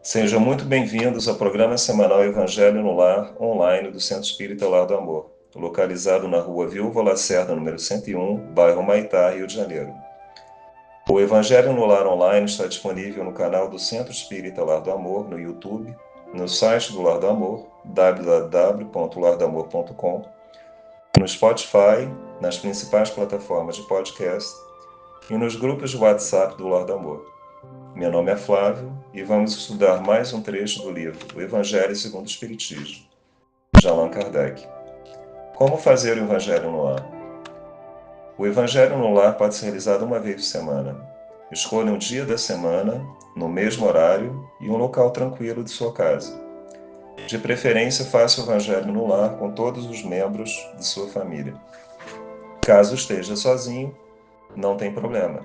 Sejam muito bem-vindos ao programa semanal Evangelho no Lar, online do Centro Espírita Lar do Amor, localizado na rua Viúva Lacerda, número 101, bairro Humaitá, Rio de Janeiro. O Evangelho no Lar online está disponível no canal do Centro Espírita Lar do Amor, no YouTube, no site do Lar do Amor, www.lardamor.com, no Spotify, nas principais plataformas de podcast e nos grupos de WhatsApp do Lar do Amor. Meu nome é Flávio e vamos estudar mais um trecho do livro O Evangelho segundo o Espiritismo, de Allan Kardec. Como fazer o Evangelho no lar? O Evangelho no lar pode ser realizado uma vez por semana. Escolha um dia da semana, no mesmo horário e um local tranquilo de sua casa. De preferência, faça o Evangelho no lar com todos os membros de sua família. Caso esteja sozinho, não tem problema.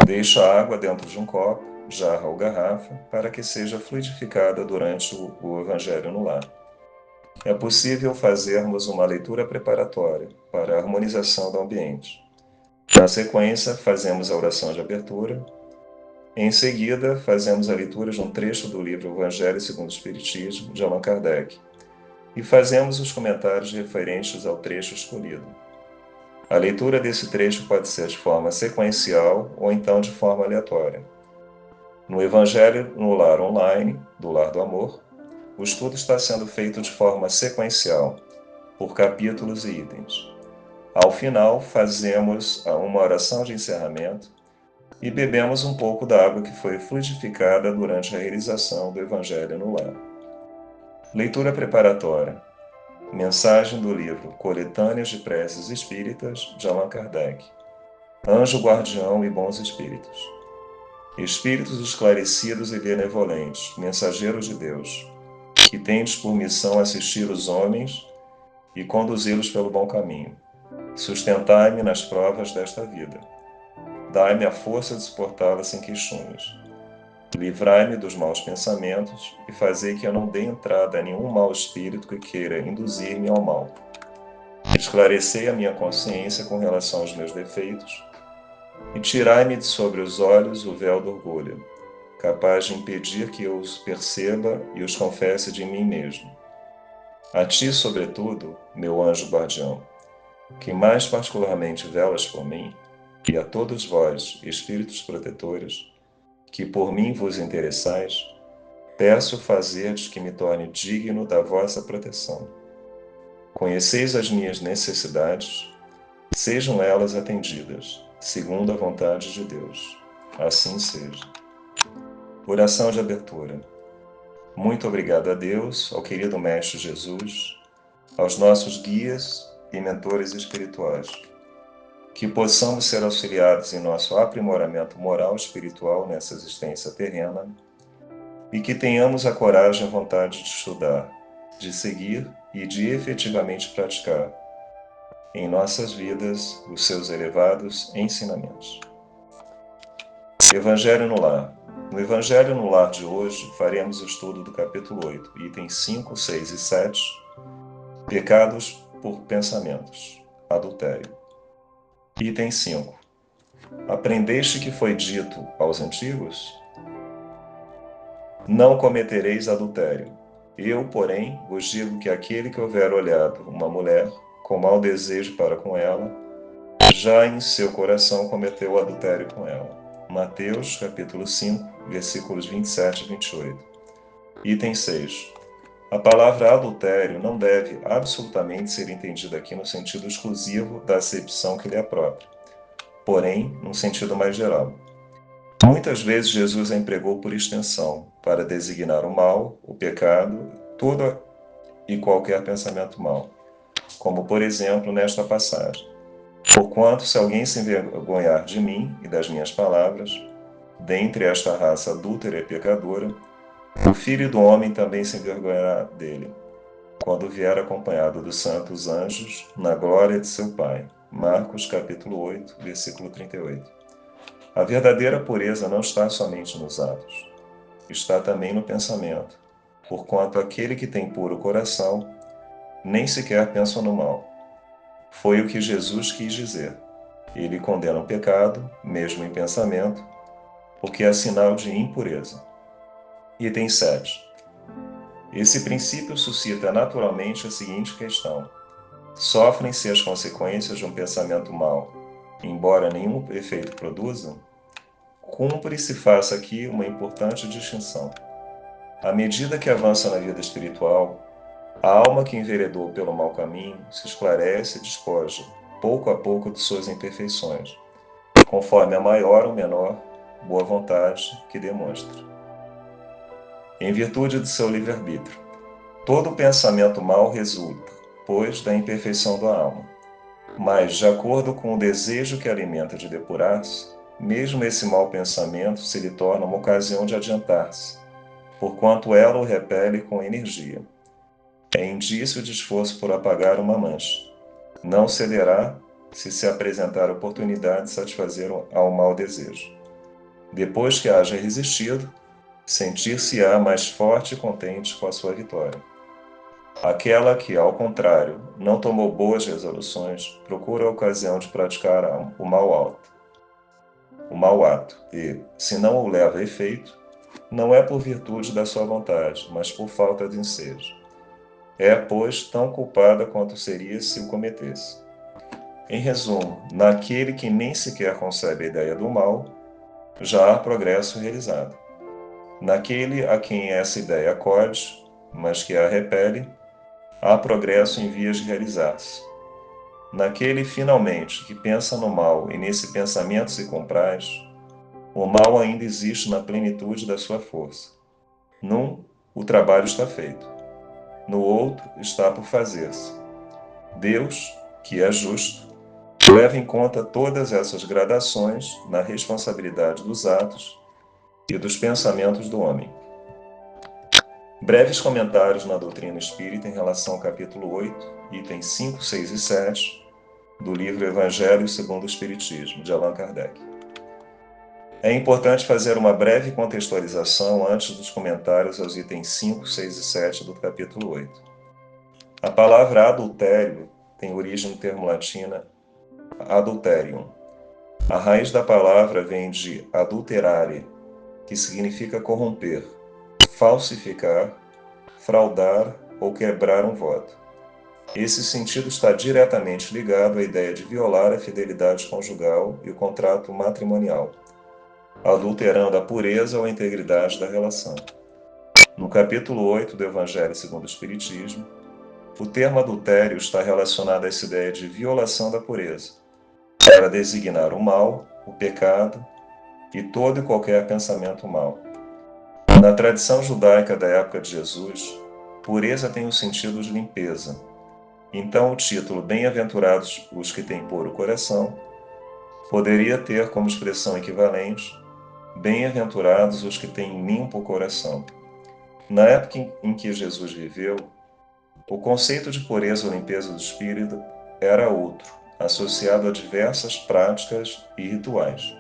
Deixe a água dentro de um copo, jarra ou garrafa, para que seja fluidificada durante o Evangelho no lar. É possível fazermos uma leitura preparatória para a harmonização do ambiente. Na sequência, fazemos a oração de abertura. Em seguida, fazemos a leitura de um trecho do livro Evangelho segundo o Espiritismo, de Allan Kardec, e fazemos os comentários referentes ao trecho escolhido. A leitura desse trecho pode ser de forma sequencial ou então de forma aleatória. No Evangelho no Lar online, do Lar do Amor, o estudo está sendo feito de forma sequencial, por capítulos e itens. Ao final, fazemos uma oração de encerramento e bebemos um pouco da água que foi fluidificada durante a realização do Evangelho no Lar. Leitura preparatória. Mensagem do livro Coletâneas de Preces Espíritas, de Allan Kardec. Anjo guardião e bons espíritos. Espíritos esclarecidos e benevolentes, mensageiros de Deus, que tendes por missão assistir os homens e conduzi-los pelo bom caminho. Sustentai-me nas provas desta vida. Dai-me a força de suportá-las sem queixumes. Livrai-me dos maus pensamentos e fazei que eu não dê entrada a nenhum mau espírito que queira induzir-me ao mal. Esclarecei a minha consciência com relação aos meus defeitos e tirai-me de sobre os olhos o véu do orgulho, capaz de impedir que eu os perceba e os confesse de mim mesmo. A ti, sobretudo, meu anjo guardião, que mais particularmente velas por mim, e a todos vós, espíritos protetores, que por mim vos interessais, peço fazerdes que me torne digno da vossa proteção. Conheceis as minhas necessidades, sejam elas atendidas, segundo a vontade de Deus. Assim seja. Oração de abertura. Muito obrigado a Deus, ao querido Mestre Jesus, aos nossos guias e mentores espirituais. Que possamos ser auxiliados em nosso aprimoramento moral e espiritual nessa existência terrena e que tenhamos a coragem e a vontade de estudar, de seguir e de efetivamente praticar em nossas vidas os seus elevados ensinamentos. Evangelho no Lar. No Evangelho no Lar de hoje, faremos o estudo do capítulo 8, itens 5, 6 e 7, Pecados por pensamentos, adultério. Item 5. Aprendeste que foi dito aos antigos? Não cometereis adultério. Eu, porém, vos digo que aquele que houver olhado uma mulher com mau desejo para com ela, já em seu coração cometeu o adultério com ela. Mateus, capítulo 5, versículos 27 e 28. Item 6. A palavra adultério não deve absolutamente ser entendida aqui no sentido exclusivo da acepção que lhe é própria, porém, num sentido mais geral. Muitas vezes Jesus a empregou por extensão, para designar o mal, o pecado, todo e qualquer pensamento mau, como por exemplo nesta passagem. Porquanto, se alguém se envergonhar de mim e das minhas palavras, dentre esta raça adúltera e pecadora, o Filho do Homem também se envergonhará dele, quando vier acompanhado dos santos anjos, na glória de seu Pai. Marcos capítulo 8, versículo 38. A verdadeira pureza não está somente nos atos, está também no pensamento, porquanto aquele que tem puro coração nem sequer pensa no mal. Foi o que Jesus quis dizer. Ele condena o pecado, mesmo em pensamento, porque é sinal de impureza. Item 7. Esse princípio suscita naturalmente a seguinte questão: sofrem-se as consequências de um pensamento mau, embora nenhum efeito produza? Cumpre se faça aqui uma importante distinção. À medida que avança na vida espiritual, a alma que enveredou pelo mau caminho se esclarece e despoja, pouco a pouco, de suas imperfeições, conforme a maior ou menor boa vontade que demonstre. Em virtude de seu livre-arbítrio, todo pensamento mau resulta, pois, da imperfeição da alma. Mas, de acordo com o desejo que alimenta de depurar-se, mesmo esse mau pensamento se lhe torna uma ocasião de adiantar-se, porquanto ela o repele com energia. É indício de esforço por apagar uma mancha. Não cederá se apresentar oportunidade de satisfazer ao mau desejo. Depois que haja resistido, sentir-se-á mais forte e contente com a sua vitória. Aquela que, ao contrário, não tomou boas resoluções, procura a ocasião de praticar o mau ato, e, se não o leva a efeito, não é por virtude da sua vontade, mas por falta de ensejo. É, pois, tão culpada quanto seria se o cometesse. Em resumo, naquele que nem sequer concebe a ideia do mal, já há progresso realizado. Naquele a quem essa ideia acode, mas que a repele, há progresso em vias de realizar-se. Naquele, finalmente, que pensa no mal e nesse pensamento se compraz, o mal ainda existe na plenitude da sua força. Num, o trabalho está feito. No outro, está por fazer-se. Deus, que é justo, leva em conta todas essas gradações na responsabilidade dos atos e dos pensamentos do homem. Breves comentários na doutrina espírita em relação ao capítulo 8, itens 5, 6 e 7, do livro Evangelho segundo o Espiritismo, de Allan Kardec. É importante fazer uma breve contextualização antes dos comentários aos itens 5, 6 e 7 do capítulo 8. A palavra adultério tem origem no termo latino adulterium. A raiz da palavra vem de adulterare, que significa corromper, falsificar, fraudar ou quebrar um voto. Esse sentido está diretamente ligado à ideia de violar a fidelidade conjugal e o contrato matrimonial, adulterando a pureza ou a integridade da relação. No capítulo 8 do Evangelho segundo o Espiritismo, o termo adultério está relacionado a essa ideia de violação da pureza, para designar o mal, o pecado e todo e qualquer pensamento mau. Na tradição judaica da época de Jesus, pureza tem o sentido de limpeza. Então, o título Bem-aventurados os que têm puro coração poderia ter como expressão equivalente Bem-aventurados os que têm limpo coração. Na época em que Jesus viveu, o conceito de pureza ou limpeza do espírito era outro, associado a diversas práticas e rituais.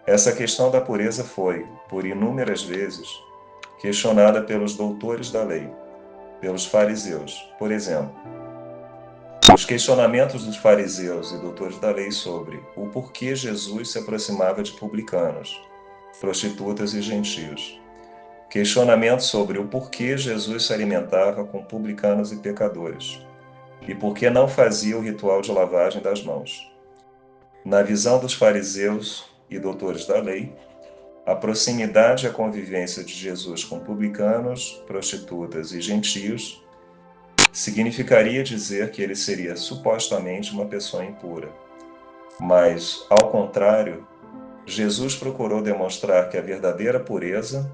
Essa questão da pureza foi, por inúmeras vezes, questionada pelos doutores da lei, pelos fariseus. Por exemplo, os questionamentos dos fariseus e doutores da lei sobre o porquê Jesus se aproximava de publicanos, prostitutas e gentios. Questionamentos sobre o porquê Jesus se alimentava com publicanos e pecadores. E por que não fazia o ritual de lavagem das mãos. Na visão dos fariseus e doutores da lei, a proximidade e a convivência de Jesus com publicanos, prostitutas e gentios significaria dizer que ele seria supostamente uma pessoa impura. Mas, ao contrário, Jesus procurou demonstrar que a verdadeira pureza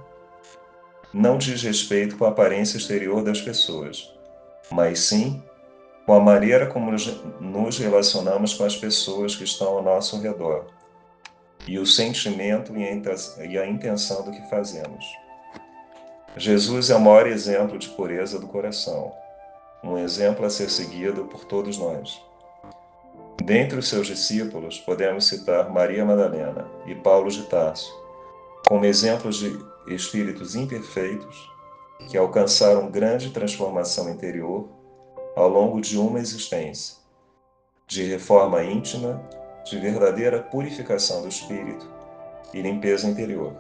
não diz respeito com a aparência exterior das pessoas, mas sim com a maneira como nos relacionamos com as pessoas que estão ao nosso redor, e o sentimento e a intenção do que fazemos. Jesus é o maior exemplo de pureza do coração, um exemplo a ser seguido por todos nós. Dentre os seus discípulos, podemos citar Maria Madalena e Paulo de Tarso, como exemplos de espíritos imperfeitos que alcançaram grande transformação interior ao longo de uma existência, de reforma íntima, de verdadeira purificação do espírito e limpeza interior.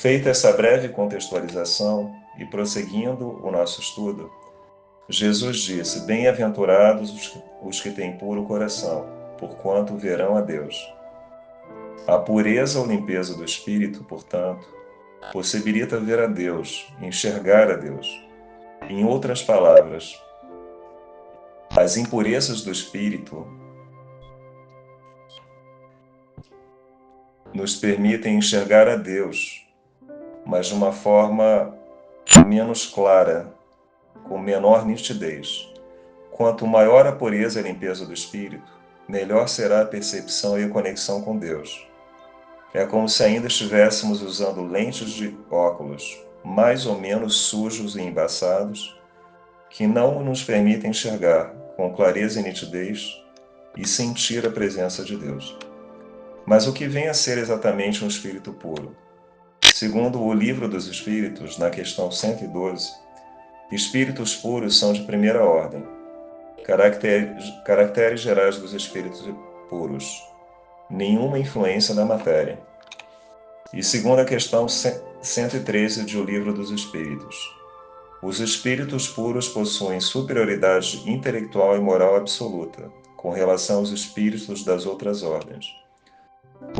Feita essa breve contextualização e prosseguindo o nosso estudo, Jesus disse: Bem-aventurados os que têm puro coração, porquanto verão a Deus. A pureza ou limpeza do espírito, portanto, possibilita ver a Deus, enxergar a Deus. Em outras palavras, as impurezas do espírito nos permitem enxergar a Deus, mas de uma forma menos clara, com menor nitidez. Quanto maior a pureza e a limpeza do espírito, melhor será a percepção e a conexão com Deus. É como se ainda estivéssemos usando lentes de óculos, mais ou menos sujos e embaçados, que não nos permitem enxergar com clareza e nitidez e sentir a presença de Deus. Mas o que vem a ser exatamente um espírito puro? Segundo o Livro dos Espíritos, na questão 112, espíritos puros são de primeira ordem. Caracteres gerais dos espíritos puros: nenhuma influência na matéria. E segundo a questão 113 de O Livro dos Espíritos, os espíritos puros possuem superioridade intelectual e moral absoluta com relação aos espíritos das outras ordens.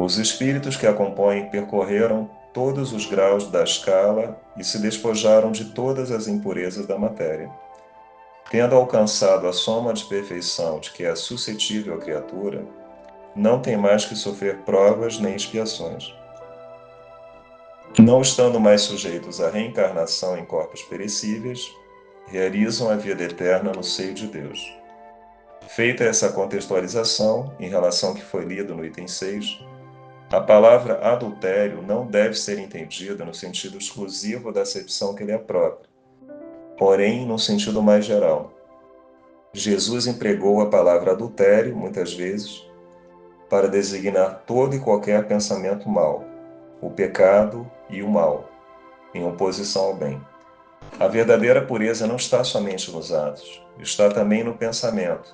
Os espíritos que a compõem percorreram todos os graus da escala e se despojaram de todas as impurezas da matéria. Tendo alcançado a soma de perfeição de que é suscetível a criatura, não tem mais que sofrer provas nem expiações. Não estando mais sujeitos à reencarnação em corpos perecíveis, realizam a vida eterna no seio de Deus. Feita essa contextualização, em relação ao que foi lido no item 6, a palavra adultério não deve ser entendida no sentido exclusivo da acepção que lhe é própria, porém no sentido mais geral. Jesus empregou a palavra adultério, muitas vezes, para designar todo e qualquer pensamento mau, o pecado e o mal, em oposição ao bem. A verdadeira pureza não está somente nos atos, está também no pensamento,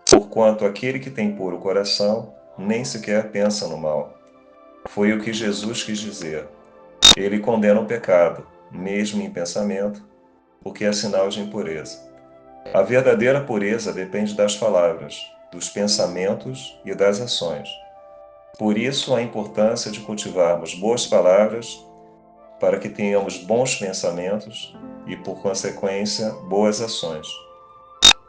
porquanto aquele que tem puro coração nem sequer pensa no mal. Foi o que Jesus quis dizer. Ele condena o pecado, mesmo em pensamento, porque é sinal de impureza. A verdadeira pureza depende das palavras, dos pensamentos e das ações. Por isso, a importância de cultivarmos boas palavras para que tenhamos bons pensamentos e, por consequência, boas ações.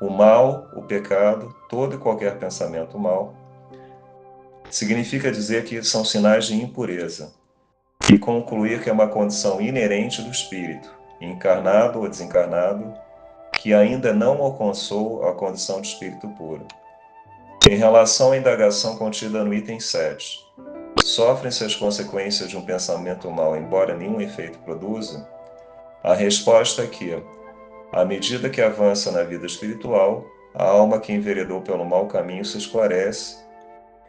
O mal, o pecado, todo e qualquer pensamento mau, significa dizer que são sinais de impureza e concluir que é uma condição inerente do espírito, encarnado ou desencarnado, que ainda não alcançou a condição de espírito puro. Em relação à indagação contida no item 7, sofrem-se as consequências de um pensamento mau, embora nenhum efeito produza? A resposta é que, à medida que avança na vida espiritual, a alma que enveredou pelo mau caminho se esclarece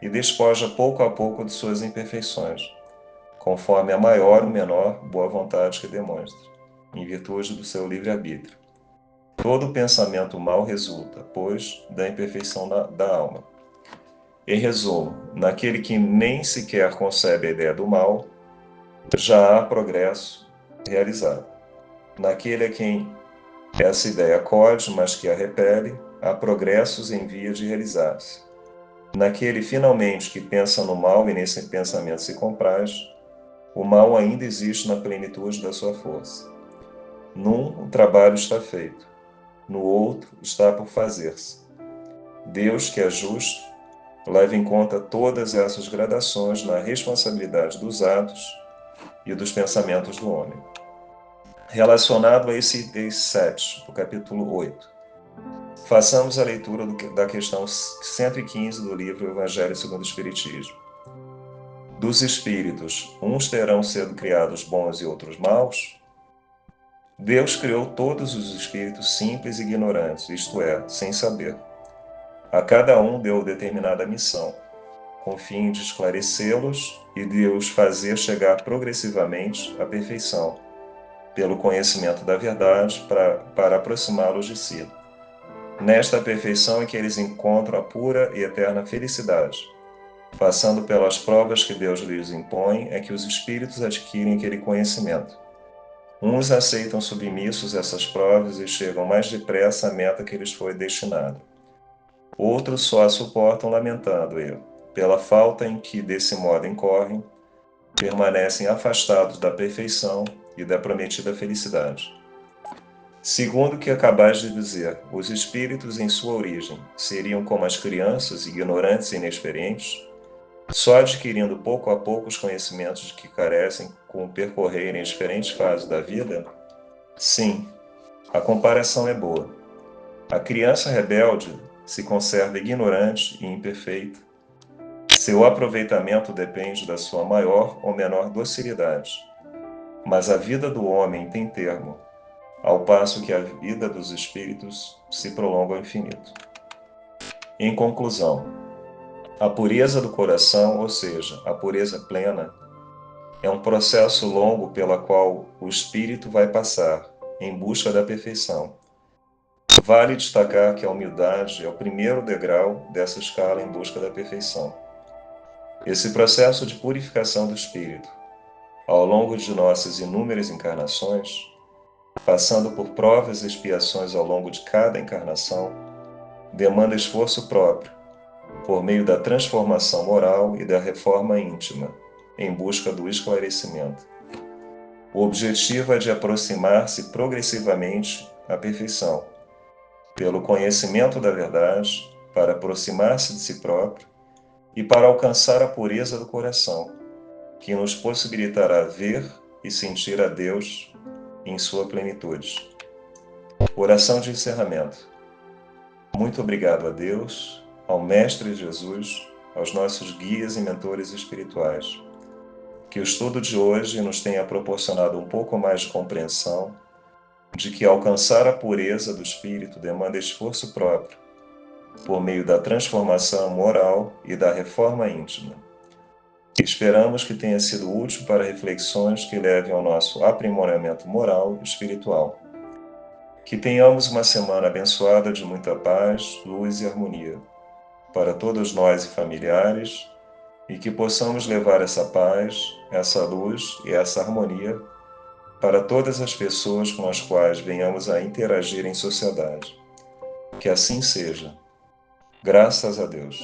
e despoja pouco a pouco de suas imperfeições, conforme a maior ou menor boa vontade que demonstra, em virtude do seu livre-arbítrio. Todo pensamento mau resulta, pois, da imperfeição da alma. Em resumo, naquele que nem sequer concebe a ideia do mal, já há progresso realizado. Naquele a quem essa ideia acode, mas que a repele, há progressos em via de realizar-se. Naquele, finalmente, que pensa no mal e nesse pensamento se compraz, o mal ainda existe na plenitude da sua força. Num, o trabalho está feito. No outro, está por fazer-se. Deus, que é justo, leva em conta todas essas gradações na responsabilidade dos atos e dos pensamentos do homem. Relacionado a esse item 7, do capítulo 8, façamos a leitura da questão 115 do livro Evangelho segundo o Espiritismo. Dos espíritos, uns terão sido criados bons e outros maus? Deus criou todos os espíritos simples e ignorantes, isto é, sem saber. A cada um deu determinada missão, com o fim de esclarecê-los e de os fazer chegar progressivamente à perfeição, pelo conhecimento da verdade, para aproximá-los de si. Nesta perfeição é que eles encontram a pura e eterna felicidade, passando pelas provas que Deus lhes impõe, é que os espíritos adquirem aquele conhecimento. Uns aceitam submissos essas provas e chegam mais depressa à meta que lhes foi destinada. Outros só a suportam lamentando e, pela falta em que desse modo incorrem, permanecem afastados da perfeição e da prometida felicidade. Segundo o que acabais de dizer, os espíritos em sua origem seriam como as crianças, ignorantes e inexperientes, só adquirindo pouco a pouco os conhecimentos de que carecem com percorrerem diferentes fases da vida? Sim, a comparação é boa. A criança rebelde se conserva ignorante e imperfeita. Seu aproveitamento depende da sua maior ou menor docilidade. Mas a vida do homem tem termo, ao passo que a vida dos espíritos se prolonga ao infinito. Em conclusão, a pureza do coração, ou seja, a pureza plena, é um processo longo pela qual o espírito vai passar em busca da perfeição. Vale destacar que a humildade é o primeiro degrau dessa escala em busca da perfeição. Esse processo de purificação do espírito, ao longo de nossas inúmeras encarnações, passando por provas e expiações ao longo de cada encarnação, demanda esforço próprio, por meio da transformação moral e da reforma íntima, em busca do esclarecimento. O objetivo é de aproximar-se progressivamente à perfeição, pelo conhecimento da verdade, para aproximar-se de si próprio e para alcançar a pureza do coração, que nos possibilitará ver e sentir a Deus em sua plenitude. Oração de encerramento. Muito obrigado a Deus, ao Mestre Jesus, aos nossos guias e mentores espirituais. Que o estudo de hoje nos tenha proporcionado um pouco mais de compreensão de que alcançar a pureza do espírito demanda esforço próprio, por meio da transformação moral e da reforma íntima. Esperamos que tenha sido útil para reflexões que levem ao nosso aprimoramento moral e espiritual. Que tenhamos uma semana abençoada de muita paz, luz e harmonia para todos nós e familiares, e que possamos levar essa paz, essa luz e essa harmonia para todas as pessoas com as quais venhamos a interagir em sociedade. Que assim seja. Graças a Deus.